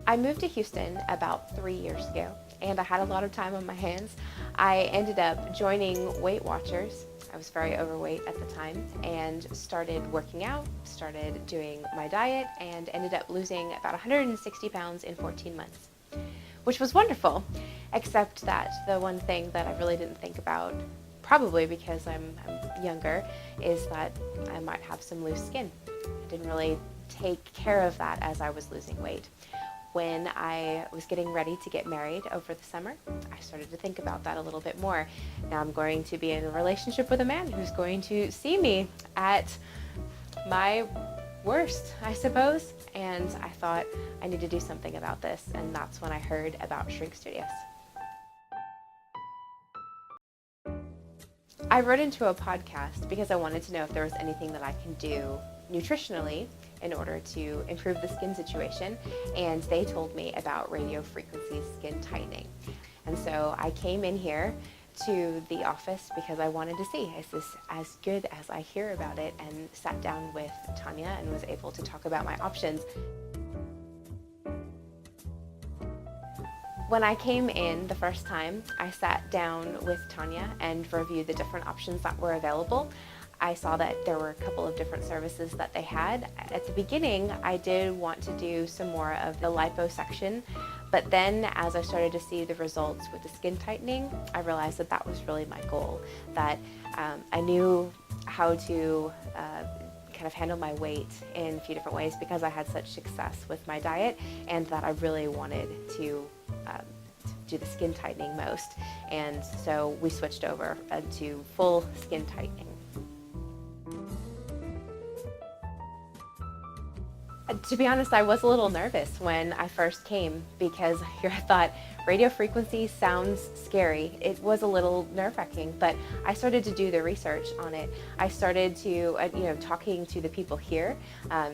I moved to Houston about 3 years ago, and I had a lot of time on my hands. I ended up joining Weight Watchers. I was very overweight at the time and started working out, started doing my diet, and ended up losing about 160 pounds in 14 months, which was wonderful, except that the one thing that I really didn't think about, probably because I'm younger, is that I might have some loose skin. I didn't really take care of that as I was losing weight. When I was getting ready to get married over the summer, I started to think about that a little bit more. Now I'm going to be in a relationship with a man who's going to see me at my worst, I suppose, and I thought I need to do something about this, and that's when I heard about Shrink Studios. I wrote into a podcast because I wanted to know if there was anything that I can do nutritionally in order to improve the skin situation, and they told me about radio frequency skin tightening. And so I came in here to the office because I wanted to see, is this as good as I hear about it, and sat down with Tanya and was able to talk about my options. When I came in the first time, I sat down with Tanya and reviewed the different options that were available. I saw that there were a couple of different services that they had. At the beginning, I did want to do some more of the liposuction, but then as I started to see the results with the skin tightening, I realized that that was really my goal, that I knew how to kind of handle my weight in a few different ways because I had such success with my diet, and that I really wanted to do the skin tightening most. And so we switched over to full skin tightening. To be honest, I was a little nervous when I first came because here I thought radio frequency sounds scary. It was a little nerve-wracking, but I started to do the research on it. I started to, talking to the people here,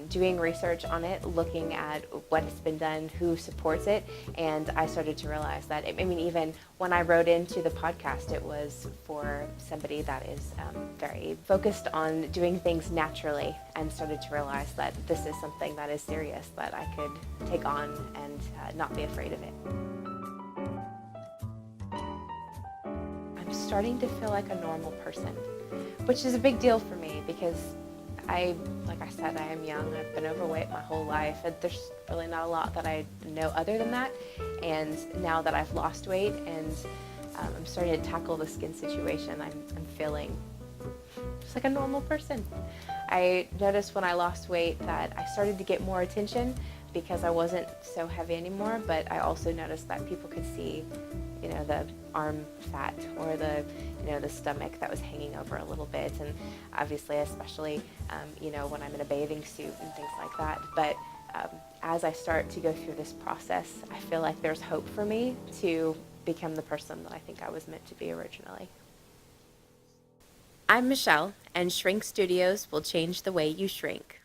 doing research on it, looking at what has been done, who supports it, and I started to realize that, even when I wrote into the podcast, it was for somebody that is very focused on doing things naturally, and started to realize that this is something that is serious, that I could take on and not be afraid of it. I'm starting to feel like a normal person, which is a big deal for me because like I said, I am young. I've been overweight my whole life, and there's really not a lot that I know other than that. And now that I've lost weight and I'm starting to tackle the skin situation, I'm feeling just like a normal person. I noticed when I lost weight that I started to get more attention because I wasn't so heavy anymore, but I also noticed that people could see, the arm fat or the stomach that was hanging over a little bit, and obviously especially when I'm in a bathing suit and things like that. But as I start to go through this process, I feel like there's hope for me to become the person that I think I was meant to be originally. I'm Michelle, and Shrink Studios will change the way you shrink.